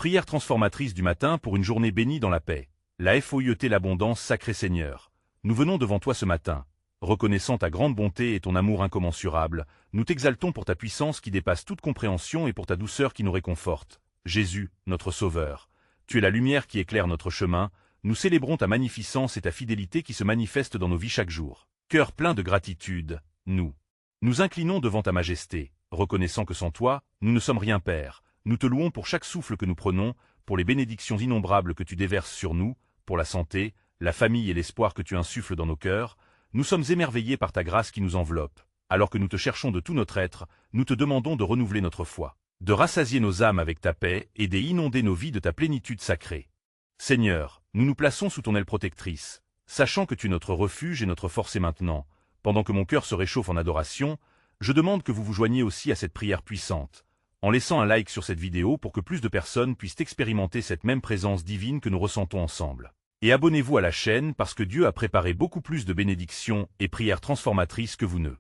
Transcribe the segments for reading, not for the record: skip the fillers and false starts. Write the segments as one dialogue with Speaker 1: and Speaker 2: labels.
Speaker 1: Prière transformatrice du matin pour une journée bénie dans la paix. La FOIET l'abondance, sacré Seigneur. Nous venons devant toi ce matin. Reconnaissant ta grande bonté et ton amour incommensurable, nous t'exaltons pour ta puissance qui dépasse toute compréhension et pour ta douceur qui nous réconforte. Jésus, notre Sauveur. Tu es la lumière qui éclaire notre chemin. Nous célébrons ta magnificence et ta fidélité qui se manifestent dans nos vies chaque jour. Cœur plein de gratitude, nous nous inclinons devant ta majesté, reconnaissant que sans toi, nous ne sommes rien, Père. Nous te louons pour chaque souffle que nous prenons, pour les bénédictions innombrables que tu déverses sur nous, pour la santé, la famille et l'espoir que tu insuffles dans nos cœurs. Nous sommes émerveillés par ta grâce qui nous enveloppe. Alors que nous te cherchons de tout notre être, nous te demandons de renouveler notre foi, de rassasier nos âmes avec ta paix et d'inonder nos vies de ta plénitude sacrée. Seigneur, nous nous plaçons sous ton aile protectrice, sachant que tu es notre refuge et notre force. Et maintenant, pendant que mon cœur se réchauffe en adoration, je demande que vous vous joigniez aussi à cette prière puissante, en laissant un like sur cette vidéo pour que plus de personnes puissent expérimenter cette même présence divine que nous ressentons ensemble. Et abonnez-vous à la chaîne parce que Dieu a préparé beaucoup plus de bénédictions et prières transformatrices que vous ne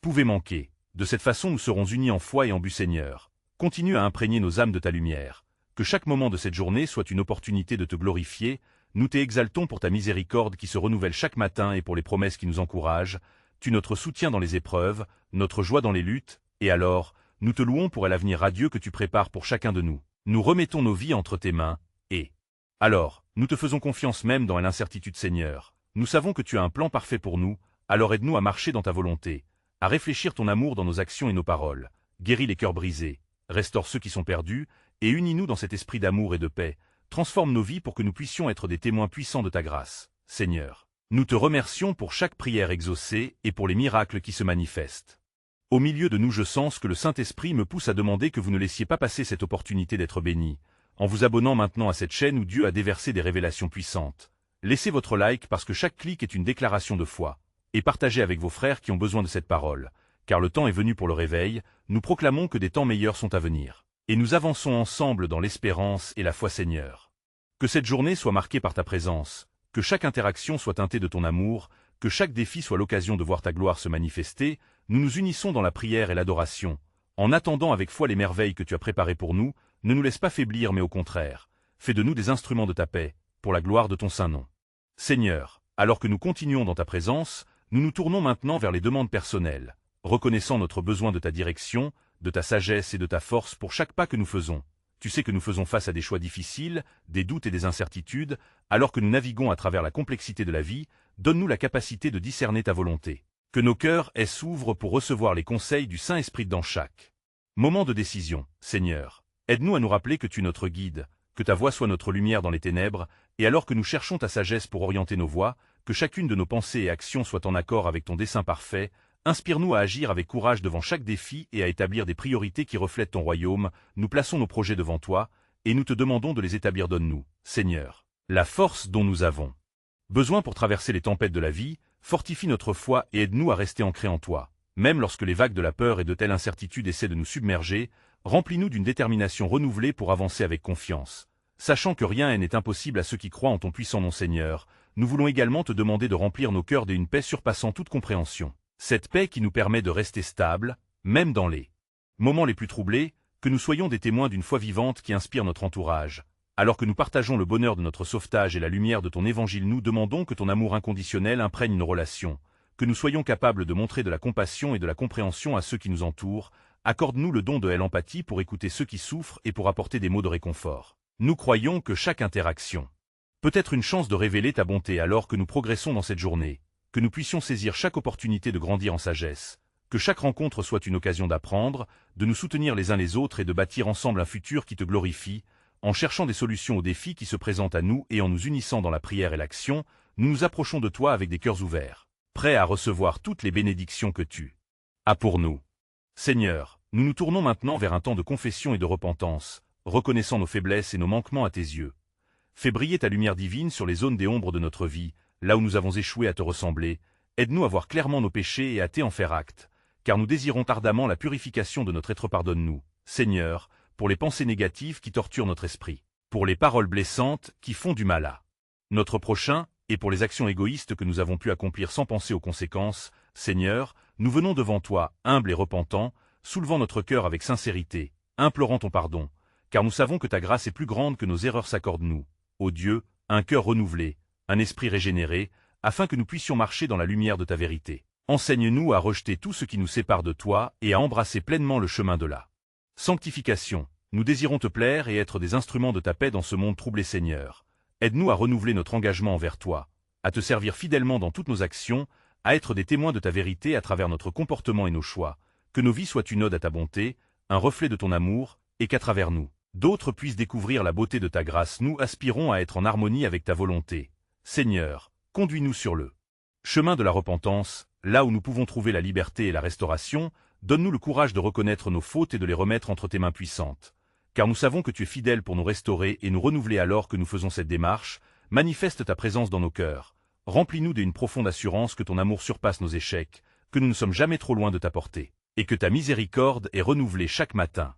Speaker 1: pouvez manquer. De cette façon nous serons unis en foi et en but. Seigneur. Continue à imprégner nos âmes de ta lumière. Que chaque moment de cette journée soit une opportunité de te glorifier. Nous t'exaltons pour ta miséricorde qui se renouvelle chaque matin et pour les promesses qui nous encouragent. Tu es notre soutien dans les épreuves, notre joie dans les luttes, et alors, nous te louons pour l'avenir radieux que tu prépares pour chacun de nous. Nous remettons nos vies entre tes mains, et alors, nous te faisons confiance même dans l'incertitude, Seigneur. Nous savons que tu as un plan parfait pour nous, alors aide-nous à marcher dans ta volonté, à réfléchir ton amour dans nos actions et nos paroles. Guéris les cœurs brisés, restaure ceux qui sont perdus, et unis-nous dans cet esprit d'amour et de paix. Transforme nos vies pour que nous puissions être des témoins puissants de ta grâce, Seigneur. Nous te remercions pour chaque prière exaucée et pour les miracles qui se manifestent. Au milieu de nous, je sens que le Saint-Esprit me pousse à demander que vous ne laissiez pas passer cette opportunité d'être bénis, en vous abonnant maintenant à cette chaîne où Dieu a déversé des révélations puissantes. Laissez votre like parce que chaque clic est une déclaration de foi, et partagez avec vos frères qui ont besoin de cette parole, car le temps est venu pour le réveil. Nous proclamons que des temps meilleurs sont à venir, et nous avançons ensemble dans l'espérance et la foi, Seigneur. Que cette journée soit marquée par ta présence, que chaque interaction soit teintée de ton amour, que chaque défi soit l'occasion de voir ta gloire se manifester. Nous nous unissons dans la prière et l'adoration, en attendant avec foi les merveilles que tu as préparées pour nous. Ne nous laisse pas faiblir, mais au contraire, fais de nous des instruments de ta paix, pour la gloire de ton saint nom. Seigneur, alors que nous continuons dans ta présence, nous nous tournons maintenant vers les demandes personnelles, reconnaissant notre besoin de ta direction, de ta sagesse et de ta force pour chaque pas que nous faisons. Tu sais que nous faisons face à des choix difficiles, des doutes et des incertitudes. Alors que nous naviguons à travers la complexité de la vie, donne-nous la capacité de discerner ta volonté. Que nos cœurs s'ouvrent pour recevoir les conseils du Saint-Esprit dans chaque moment de décision. Seigneur, aide-nous à nous rappeler que tu es notre guide, que ta voix soit notre lumière dans les ténèbres, et alors que nous cherchons ta sagesse pour orienter nos voies, que chacune de nos pensées et actions soit en accord avec ton dessein parfait. Inspire-nous à agir avec courage devant chaque défi et à établir des priorités qui reflètent ton royaume. Nous plaçons nos projets devant toi, et nous te demandons de les établir. Donne-nous, Seigneur, la force dont nous avons besoin pour traverser les tempêtes de la vie. Fortifie notre foi et aide-nous à rester ancrés en toi. Même lorsque les vagues de la peur et de telles incertitudes essaient de nous submerger, remplis-nous d'une détermination renouvelée pour avancer avec confiance. Sachant que rien n'est impossible à ceux qui croient en ton puissant nom, Seigneur, nous voulons également te demander de remplir nos cœurs d'une paix surpassant toute compréhension. Cette paix qui nous permet de rester stables, même dans les moments les plus troublés, que nous soyons des témoins d'une foi vivante qui inspire notre entourage. Alors que nous partageons le bonheur de notre sauvetage et la lumière de ton évangile, nous demandons que ton amour inconditionnel imprègne nos relations, que nous soyons capables de montrer de la compassion et de la compréhension à ceux qui nous entourent. Accorde-nous le don de l'empathie pour écouter ceux qui souffrent et pour apporter des mots de réconfort. Nous croyons que chaque interaction peut être une chance de révéler ta bonté alors que nous progressons dans cette journée, que nous puissions saisir chaque opportunité de grandir en sagesse, que chaque rencontre soit une occasion d'apprendre, de nous soutenir les uns les autres et de bâtir ensemble un futur qui te glorifie. En cherchant des solutions aux défis qui se présentent à nous et en nous unissant dans la prière et l'action, nous nous approchons de toi avec des cœurs ouverts, prêts à recevoir toutes les bénédictions que tu as pour nous. Seigneur, nous nous tournons maintenant vers un temps de confession et de repentance, reconnaissant nos faiblesses et nos manquements à tes yeux. Fais briller ta lumière divine sur les zones des ombres de notre vie, là où nous avons échoué à te ressembler. Aide-nous à voir clairement nos péchés et à en faire acte, car nous désirons ardemment la purification de notre être. Pardonne-nous, Seigneur, pour les pensées négatives qui torturent notre esprit, pour les paroles blessantes qui font du mal à notre prochain, et pour les actions égoïstes que nous avons pu accomplir sans penser aux conséquences. Seigneur, nous venons devant toi, humbles et repentants, soulevant notre cœur avec sincérité, implorant ton pardon, car nous savons que ta grâce est plus grande que nos erreurs. S'accorde-nous, ô Dieu, un cœur renouvelé, un esprit régénéré, afin que nous puissions marcher dans la lumière de ta vérité. Enseigne-nous à rejeter tout ce qui nous sépare de toi et à embrasser pleinement le chemin de la sanctification. Nous désirons te plaire et être des instruments de ta paix dans ce monde troublé. Seigneur, aide-nous à renouveler notre engagement envers toi, à te servir fidèlement dans toutes nos actions, à être des témoins de ta vérité à travers notre comportement et nos choix, que nos vies soient une ode à ta bonté, un reflet de ton amour, et qu'à travers nous, d'autres puissent découvrir la beauté de ta grâce. Nous aspirons à être en harmonie avec ta volonté. Seigneur, conduis-nous sur le chemin de la repentance, là où nous pouvons trouver la liberté et la restauration. Donne-nous le courage de reconnaître nos fautes et de les remettre entre tes mains puissantes. Car nous savons que tu es fidèle pour nous restaurer et nous renouveler. Alors que nous faisons cette démarche, manifeste ta présence dans nos cœurs. Remplis-nous d'une profonde assurance que ton amour surpasse nos échecs, que nous ne sommes jamais trop loin de ta portée, et que ta miséricorde est renouvelée chaque matin.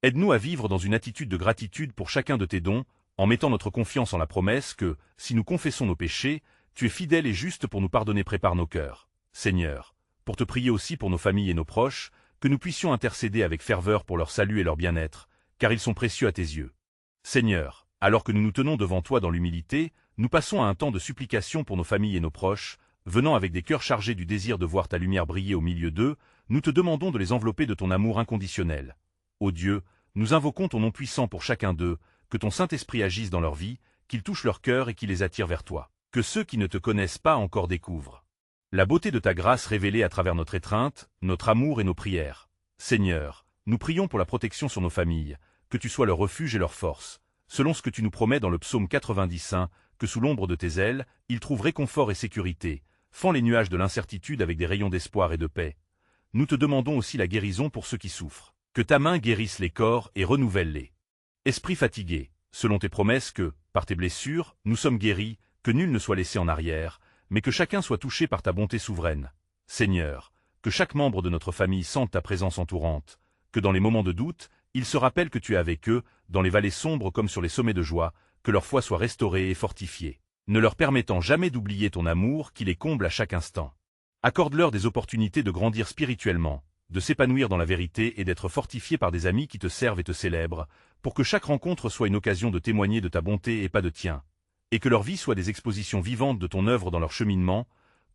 Speaker 1: Aide-nous à vivre dans une attitude de gratitude pour chacun de tes dons, en mettant notre confiance en la promesse que, si nous confessons nos péchés, tu es fidèle et juste pour nous pardonner. Prépare nos cœurs, Seigneur, pour te prier aussi pour nos familles et nos proches, que nous puissions intercéder avec ferveur pour leur salut et leur bien-être, car ils sont précieux à tes yeux. Seigneur, alors que nous nous tenons devant toi dans l'humilité, nous passons à un temps de supplication pour nos familles et nos proches, venant avec des cœurs chargés du désir de voir ta lumière briller au milieu d'eux. Nous te demandons de les envelopper de ton amour inconditionnel. Ô Dieu, nous invoquons ton nom puissant pour chacun d'eux, que ton Saint-Esprit agisse dans leur vie, qu'il touche leur cœur et qu'il les attire vers toi. Que ceux qui ne te connaissent pas encore découvrent la beauté de ta grâce révélée à travers notre étreinte, notre amour et nos prières. Seigneur, nous prions pour la protection sur nos familles, que tu sois leur refuge et leur force, selon ce que tu nous promets dans le psaume 90, que sous l'ombre de tes ailes, ils trouvent réconfort et sécurité. Fends les nuages de l'incertitude avec des rayons d'espoir et de paix. Nous te demandons aussi la guérison pour ceux qui souffrent. Que ta main guérisse les corps et renouvelle-les esprits fatigués, selon tes promesses que, par tes blessures, nous sommes guéris, que nul ne soit laissé en arrière, mais que chacun soit touché par ta bonté souveraine. Seigneur, que chaque membre de notre famille sente ta présence entourante, que dans les moments de doute, ils se rappellent que tu es avec eux, dans les vallées sombres comme sur les sommets de joie, que leur foi soit restaurée et fortifiée, ne leur permettant jamais d'oublier ton amour qui les comble à chaque instant. Accorde-leur des opportunités de grandir spirituellement, de s'épanouir dans la vérité et d'être fortifiés par des amis qui te servent et te célèbrent, pour que chaque rencontre soit une occasion de témoigner de ta bonté et pas de tien, et que leur vie soit des expositions vivantes de ton œuvre dans leur cheminement.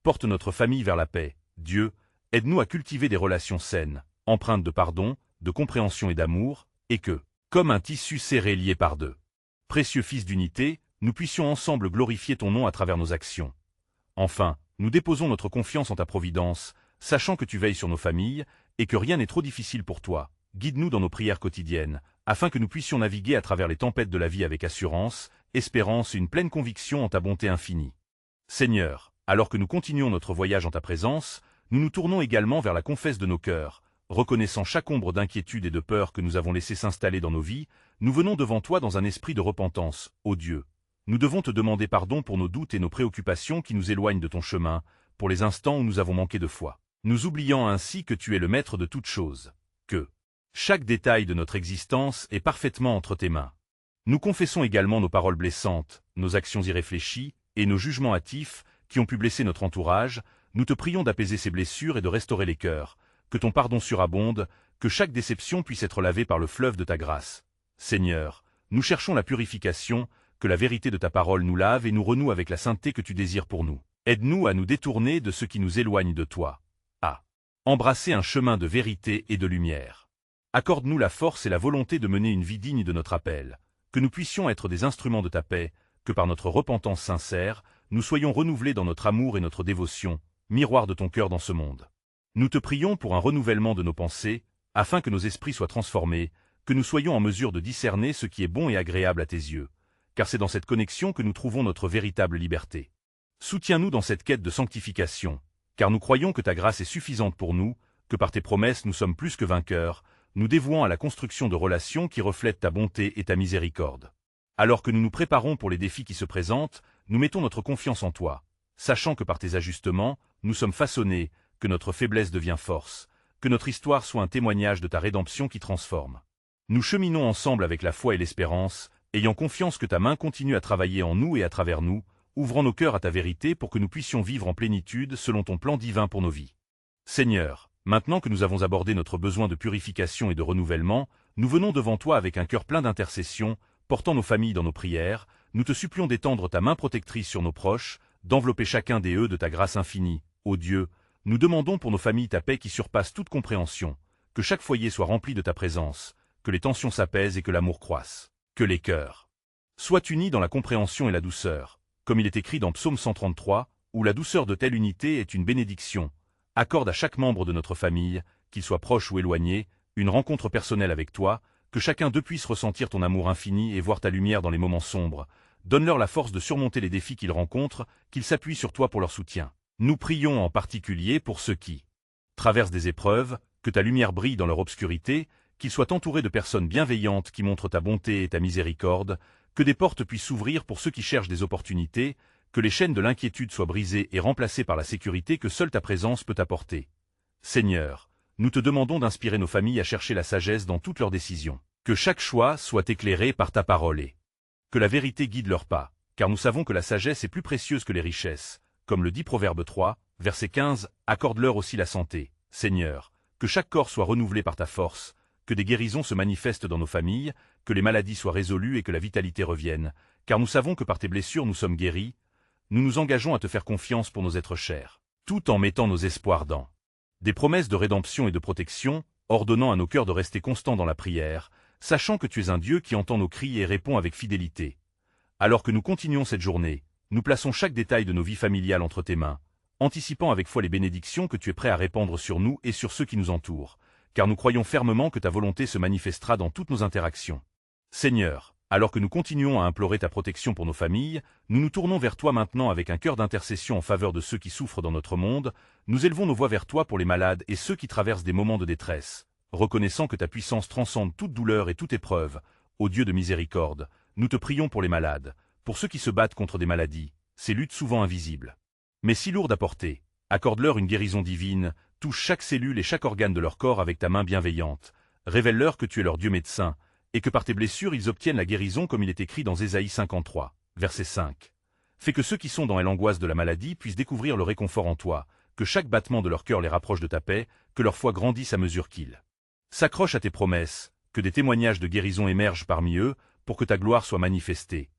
Speaker 1: Porte notre famille vers la paix. Dieu, aide-nous à cultiver des relations saines, empreintes de pardon, de compréhension et d'amour, et que, comme un tissu serré lié par deux précieux fils d'unité, nous puissions ensemble glorifier ton nom à travers nos actions. Enfin, nous déposons notre confiance en ta providence, sachant que tu veilles sur nos familles, et que rien n'est trop difficile pour toi. Guide-nous dans nos prières quotidiennes, afin que nous puissions naviguer à travers les tempêtes de la vie avec assurance, espérance et une pleine conviction en ta bonté infinie. Seigneur, alors que nous continuons notre voyage en ta présence, nous nous tournons également vers la confesse de nos cœurs, reconnaissant chaque ombre d'inquiétude et de peur que nous avons laissé s'installer dans nos vies. Nous venons devant toi dans un esprit de repentance, ô Dieu. Nous devons te demander pardon pour nos doutes et nos préoccupations qui nous éloignent de ton chemin, pour les instants où nous avons manqué de foi, nous oubliant ainsi que tu es le maître de toutes choses, que chaque détail de notre existence est parfaitement entre tes mains. Nous confessons également nos paroles blessantes, nos actions irréfléchies et nos jugements hâtifs qui ont pu blesser notre entourage. Nous te prions d'apaiser ces blessures et de restaurer les cœurs, que ton pardon surabonde, que chaque déception puisse être lavée par le fleuve de ta grâce. Seigneur, nous cherchons la purification, que la vérité de ta parole nous lave et nous renoue avec la sainteté que tu désires pour nous. Aide-nous à nous détourner de ce qui nous éloigne de toi, à embrasser un chemin de vérité et de lumière. Accorde-nous la force et la volonté de mener une vie digne de notre appel, que nous puissions être des instruments de ta paix, que par notre repentance sincère, nous soyons renouvelés dans notre amour et notre dévotion, miroir de ton cœur dans ce monde. Nous te prions pour un renouvellement de nos pensées, afin que nos esprits soient transformés, que nous soyons en mesure de discerner ce qui est bon et agréable à tes yeux, car c'est dans cette connexion que nous trouvons notre véritable liberté. Soutiens-nous dans cette quête de sanctification, car nous croyons que ta grâce est suffisante pour nous, que par tes promesses nous sommes plus que vainqueurs, nous dévouant à la construction de relations qui reflètent ta bonté et ta miséricorde. Alors que nous nous préparons pour les défis qui se présentent, nous mettons notre confiance en toi, sachant que par tes ajustements, nous sommes façonnés, que notre faiblesse devient force, que notre histoire soit un témoignage de ta rédemption qui transforme. Nous cheminons ensemble avec la foi et l'espérance, ayant confiance que ta main continue à travailler en nous et à travers nous, ouvrant nos cœurs à ta vérité pour que nous puissions vivre en plénitude selon ton plan divin pour nos vies. Seigneur, Maintenant que nous avons abordé notre besoin de purification et de renouvellement, nous venons devant toi avec un cœur plein d'intercession, portant nos familles dans nos prières, nous te supplions d'étendre ta main protectrice sur nos proches, d'envelopper chacun des de ta grâce infinie. Ô Dieu, nous demandons pour nos familles ta paix qui surpasse toute compréhension, que chaque foyer soit rempli de ta présence, que les tensions s'apaisent et que l'amour croisse, que les cœurs soient unis dans la compréhension et la douceur, comme il est écrit dans Psaume 133, où la douceur de telle unité est une bénédiction. Accorde à chaque membre de notre famille, qu'il soit proche ou éloigné, une rencontre personnelle avec toi, que chacun d'eux puisse ressentir ton amour infini et voir ta lumière dans les moments sombres. Donne-leur la force de surmonter les défis qu'ils rencontrent, qu'ils s'appuient sur toi pour leur soutien. Nous prions en particulier pour ceux qui traversent des épreuves, que ta lumière brille dans leur obscurité, qu'ils soient entourés de personnes bienveillantes qui montrent ta bonté et ta miséricorde, que des portes puissent s'ouvrir pour ceux qui cherchent des opportunités, que les chaînes de l'inquiétude soient brisées et remplacées par la sécurité que seule ta présence peut apporter. Seigneur, nous te demandons d'inspirer nos familles à chercher la sagesse dans toutes leurs décisions, que chaque choix soit éclairé par ta parole et que la vérité guide leurs pas, car nous savons que la sagesse est plus précieuse que les richesses, comme le dit Proverbe 3, verset 15, accorde-leur aussi la santé. Seigneur, que chaque corps soit renouvelé par ta force, que des guérisons se manifestent dans nos familles, que les maladies soient résolues et que la vitalité revienne, car nous savons que par tes blessures nous sommes guéris. Nous nous engageons à te faire confiance pour nos êtres chers, tout en mettant nos espoirs dans des promesses de rédemption et de protection, ordonnant à nos cœurs de rester constants dans la prière, sachant que tu es un Dieu qui entend nos cris et répond avec fidélité. Alors que nous continuons cette journée, nous plaçons chaque détail de nos vies familiales entre tes mains, anticipant avec foi les bénédictions que tu es prêt à répandre sur nous et sur ceux qui nous entourent, car nous croyons fermement que ta volonté se manifestera dans toutes nos interactions. Seigneur, alors que nous continuons à implorer ta protection pour nos familles, nous nous tournons vers toi maintenant avec un cœur d'intercession en faveur de ceux qui souffrent dans notre monde, nous élevons nos voix vers toi pour les malades et ceux qui traversent des moments de détresse, reconnaissant que ta puissance transcende toute douleur et toute épreuve. Ô Dieu de miséricorde, nous te prions pour les malades, pour ceux qui se battent contre des maladies, ces luttes souvent invisibles, mais si lourdes à porter. Accorde-leur une guérison divine, touche chaque cellule et chaque organe de leur corps avec ta main bienveillante, révèle-leur que tu es leur Dieu médecin, et que par tes blessures ils obtiennent la guérison comme il est écrit dans Ésaïe 53, verset 5. Fais que ceux qui sont dans l'angoisse de la maladie puissent découvrir le réconfort en toi, que chaque battement de leur cœur les rapproche de ta paix, que leur foi grandisse à mesure qu'ils s'accrochent à tes promesses, que des témoignages de guérison émergent parmi eux, pour que ta gloire soit manifestée.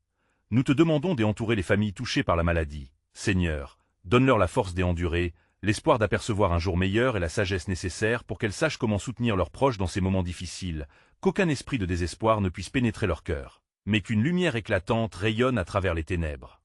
Speaker 1: Nous te demandons d'entourer les familles touchées par la maladie. Seigneur, donne-leur la force d'endurer, l'espoir d'apercevoir un jour meilleur et la sagesse nécessaire pour qu'elles sachent comment soutenir leurs proches dans ces moments difficiles, qu'aucun esprit de désespoir ne puisse pénétrer leur cœur, mais qu'une lumière éclatante rayonne à travers les ténèbres.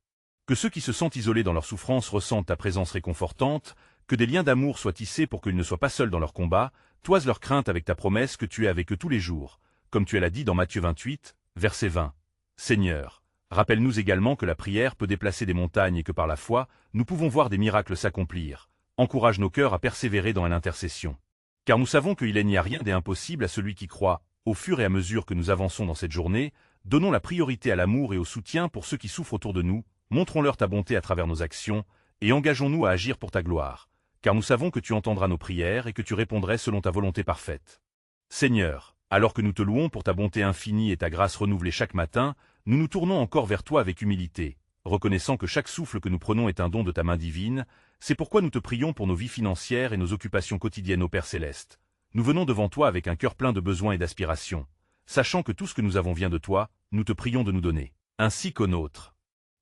Speaker 1: Que ceux qui se sentent isolés dans leur souffrance ressentent ta présence réconfortante, que des liens d'amour soient tissés pour qu'ils ne soient pas seuls dans leur combat, toise leur crainte avec ta promesse que tu es avec eux tous les jours, comme tu l'as dit dans Matthieu 28, verset 20. Seigneur, rappelle-nous également que la prière peut déplacer des montagnes et que par la foi, nous pouvons voir des miracles s'accomplir. Encourage nos cœurs à persévérer dans l'intercession. Car nous savons qu'il n'y a rien d'impossible à celui qui croit. Au fur et à mesure que nous avançons dans cette journée, donnons la priorité à l'amour et au soutien pour ceux qui souffrent autour de nous, montrons-leur ta bonté à travers nos actions, et engageons-nous à agir pour ta gloire, car nous savons que tu entendras nos prières et que tu répondrais selon ta volonté parfaite. Seigneur, alors que nous te louons pour ta bonté infinie et ta grâce renouvelée chaque matin, nous nous tournons encore vers toi avec humilité, reconnaissant que chaque souffle que nous prenons est un don de ta main divine. C'est pourquoi nous te prions pour nos vies financières et nos occupations quotidiennes au Père Céleste. Nous venons devant toi avec un cœur plein de besoins et d'aspirations, sachant que tout ce que nous avons vient de toi, nous te prions de nous donner, ainsi qu'au nôtre.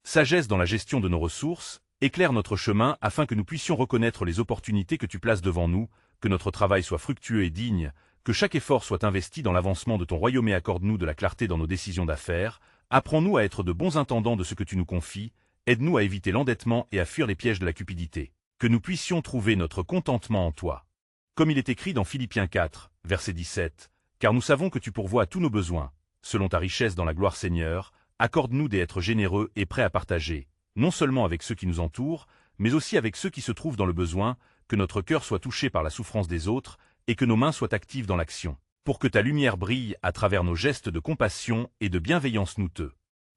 Speaker 1: Sagesse dans la gestion de nos ressources, éclaire notre chemin afin que nous puissions reconnaître les opportunités que tu places devant nous, que notre travail soit fructueux et digne, que chaque effort soit investi dans l'avancement de ton royaume et accorde-nous de la clarté dans nos décisions d'affaires, apprends-nous à être de bons intendants de ce que tu nous confies, aide-nous à éviter l'endettement et à fuir les pièges de la cupidité, que nous puissions trouver notre contentement en toi. Comme il est écrit dans Philippiens 4, verset 17, car nous savons que tu pourvois à tous nos besoins, selon ta richesse dans la gloire Seigneur, accorde-nous d'être généreux et prêts à partager, non seulement avec ceux qui nous entourent, mais aussi avec ceux qui se trouvent dans le besoin, que notre cœur soit touché par la souffrance des autres, et que nos mains soient actives dans l'action, pour que ta lumière brille à travers nos gestes de compassion et de bienveillance nous te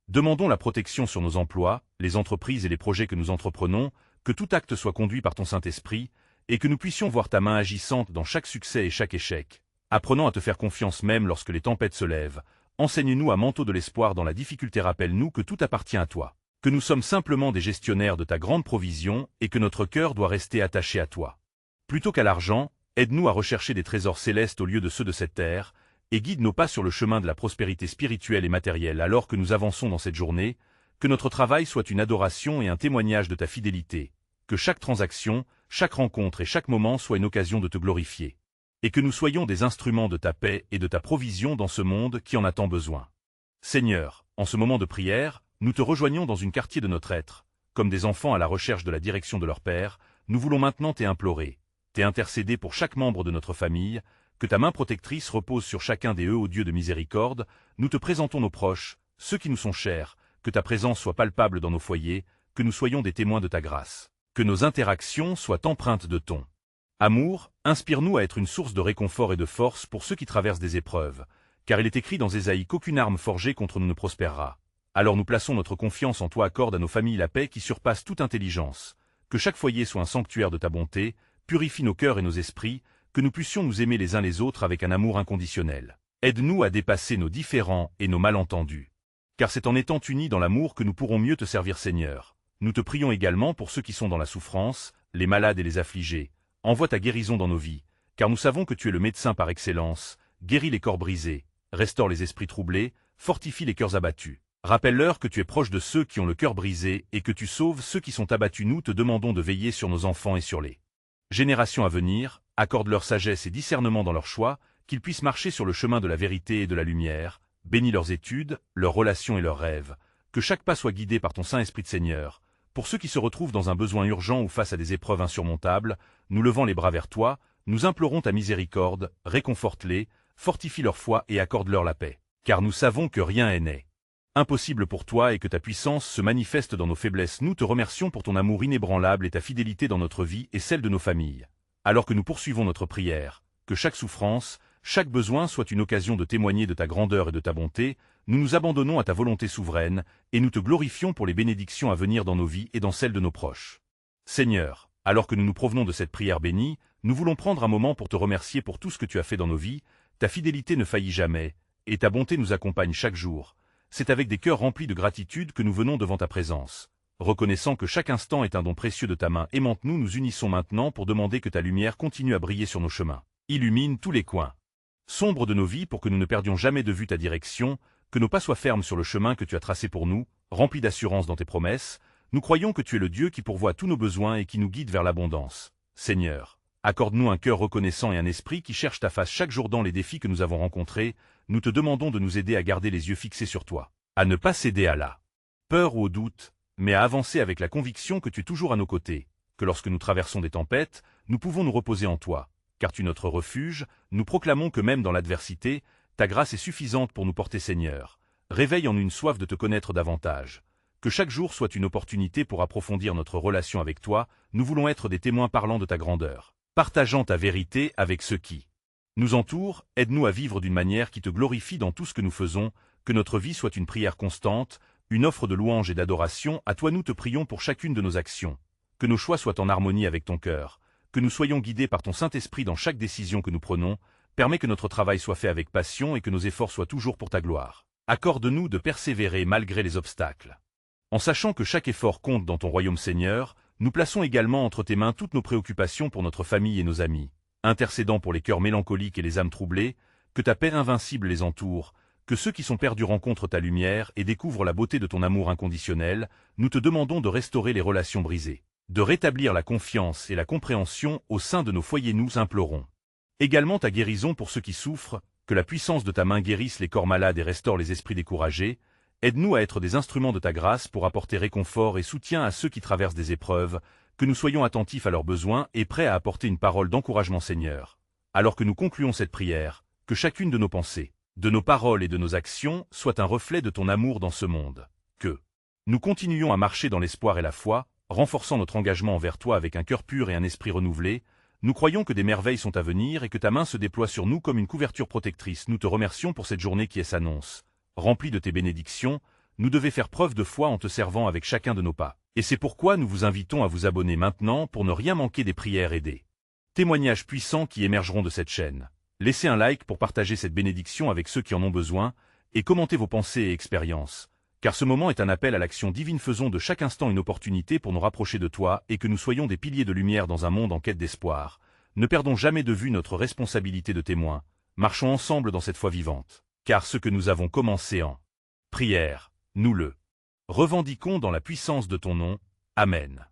Speaker 1: demandons la protection sur nos emplois, les entreprises et les projets que nous entreprenons, que tout acte soit conduit par ton Saint-Esprit, et que nous puissions voir ta main agissante dans chaque succès et chaque échec. Apprenons à te faire confiance même lorsque les tempêtes se lèvent. Enseigne-nous à manteau de l'espoir dans la difficulté. Rappelle-nous que tout appartient à toi, que nous sommes simplement des gestionnaires de ta grande provision et que notre cœur doit rester attaché à toi. Plutôt qu'à l'argent, Aide-nous à rechercher des trésors célestes au lieu de ceux de cette terre, et guide nos pas sur le chemin de la prospérité spirituelle et matérielle alors que nous avançons dans cette journée, que notre travail soit une adoration et un témoignage de ta fidélité, que chaque transaction, chaque rencontre et chaque moment soit une occasion de te glorifier, et que nous soyons des instruments de ta paix et de ta provision dans ce monde qui en a tant besoin. Seigneur, en ce moment de prière, nous te rejoignons dans une quartier de notre être, comme des enfants à la recherche de la direction de leur Père, nous voulons maintenant t'implorer, intercéder pour chaque membre de notre famille, que ta main protectrice repose sur chacun des ô Dieu de miséricorde, nous te présentons nos proches, ceux qui nous sont chers, que ta présence soit palpable dans nos foyers, que nous soyons des témoins de ta grâce, que nos interactions soient empreintes de ton amour, inspire-nous à être une source de réconfort et de force pour ceux qui traversent des épreuves, car il est écrit dans Ésaïe qu'aucune arme forgée contre nous ne prospérera. Alors nous plaçons notre confiance en toi, accorde à nos familles la paix qui surpasse toute intelligence, que chaque foyer soit un sanctuaire de ta bonté, purifie nos cœurs et nos esprits, que nous puissions nous aimer les uns les autres avec un amour inconditionnel. Aide-nous à dépasser nos différends et nos malentendus. Car c'est en étant unis dans l'amour que nous pourrons mieux te servir, Seigneur. Nous te prions également pour ceux qui sont dans la souffrance, les malades et les affligés. Envoie ta guérison dans nos vies, car nous savons que tu es le médecin par excellence, guéris les corps brisés, restaure les esprits troublés, fortifie les cœurs abattus. Rappelle-leur que tu es proche de ceux qui ont le cœur brisé et que tu sauves ceux qui sont abattus. Nous te demandons de veiller sur nos enfants et sur les générations à venir, accorde leur sagesse et discernement dans leurs choix, qu'ils puissent marcher sur le chemin de la vérité et de la lumière, bénis leurs études, leurs relations et leurs rêves, que chaque pas soit guidé par ton Saint-Esprit de Seigneur. Pour ceux qui se retrouvent dans un besoin urgent ou face à des épreuves insurmontables, nous levant les bras vers toi, nous implorons ta miséricorde, réconforte-les, fortifie leur foi et accorde-leur la paix. Car nous savons que rien n'est impossible pour toi et que ta puissance se manifeste dans nos faiblesses. Nous te remercions pour ton amour inébranlable et ta fidélité dans notre vie et celle de nos familles. Alors que nous poursuivons notre prière, que chaque souffrance, chaque besoin soit une occasion de témoigner de ta grandeur et de ta bonté, nous nous abandonnons à ta volonté souveraine, et nous te glorifions pour les bénédictions à venir dans nos vies et dans celles de nos proches. Seigneur, alors que nous nous provenons de cette prière bénie, nous voulons prendre un moment pour te remercier pour tout ce que tu as fait dans nos vies. Ta fidélité ne faillit jamais, et ta bonté nous accompagne chaque jour. C'est avec des cœurs remplis de gratitude que nous venons devant ta présence. Reconnaissant que chaque instant est un don précieux de ta main aimante, nous nous unissons maintenant pour demander que ta lumière continue à briller sur nos chemins. Illumine tous les coins sombres de nos vies pour que nous ne perdions jamais de vue ta direction, que nos pas soient fermes sur le chemin que tu as tracé pour nous, remplis d'assurance dans tes promesses. Nous croyons que tu es le Dieu qui pourvoit tous nos besoins et qui nous guide vers l'abondance. Seigneur, accorde-nous un cœur reconnaissant et un esprit qui cherche ta face chaque jour dans les défis que nous avons rencontrés. Nous te demandons de nous aider à garder les yeux fixés sur toi, à ne pas céder à la peur ou au doute, mais à avancer avec la conviction que tu es toujours à nos côtés, que lorsque nous traversons des tempêtes, nous pouvons nous reposer en toi, car tu es notre refuge. Nous proclamons que même dans l'adversité, ta grâce est suffisante pour nous porter, Seigneur. Réveille en nous une soif de te connaître davantage. Que chaque jour soit une opportunité pour approfondir notre relation avec toi. Nous voulons être des témoins parlants de ta grandeur, partageant ta vérité avec ceux qui nous entourent. Aide-nous à vivre d'une manière qui te glorifie dans tout ce que nous faisons, que notre vie soit une prière constante, une offre de louange et d'adoration. À toi nous te prions pour chacune de nos actions, que nos choix soient en harmonie avec ton cœur, que nous soyons guidés par ton Saint-Esprit dans chaque décision que nous prenons. Permets que notre travail soit fait avec passion et que nos efforts soient toujours pour ta gloire. Accorde-nous de persévérer malgré les obstacles. En sachant que chaque effort compte dans ton royaume, Seigneur, nous plaçons également entre tes mains toutes nos préoccupations pour notre famille et nos amis, intercédant pour les cœurs mélancoliques et les âmes troublées, que ta paix invincible les entoure, que ceux qui sont perdus rencontrent ta lumière et découvrent la beauté de ton amour inconditionnel. Nous te demandons de restaurer les relations brisées, de rétablir la confiance et la compréhension au sein de nos foyers. Nous implorons également ta guérison pour ceux qui souffrent, que la puissance de ta main guérisse les corps malades et restaure les esprits découragés. Aide-nous à être des instruments de ta grâce pour apporter réconfort et soutien à ceux qui traversent des épreuves, que nous soyons attentifs à leurs besoins et prêts à apporter une parole d'encouragement, Seigneur. Alors que nous concluons cette prière, que chacune de nos pensées, de nos paroles et de nos actions soit un reflet de ton amour dans ce monde. Que nous continuions à marcher dans l'espoir et la foi, renforçant notre engagement envers toi avec un cœur pur et un esprit renouvelé. Nous croyons que des merveilles sont à venir et que ta main se déploie sur nous comme une couverture protectrice. Nous te remercions pour cette journée qui s'annonce. Remplie de tes bénédictions, nous devons faire preuve de foi en te servant avec chacun de nos pas. Et c'est pourquoi nous vous invitons à vous abonner maintenant pour ne rien manquer des prières et des témoignages puissants qui émergeront de cette chaîne. Laissez un like pour partager cette bénédiction avec ceux qui en ont besoin et commentez vos pensées et expériences. Car ce moment est un appel à l'action divine. Faisons de chaque instant une opportunité pour nous rapprocher de toi et que nous soyons des piliers de lumière dans un monde en quête d'espoir. Ne perdons jamais de vue notre responsabilité de témoin, marchons ensemble dans cette foi vivante. Car ce que nous avons commencé en prière, nous le revendiquons dans la puissance de ton nom. Amen.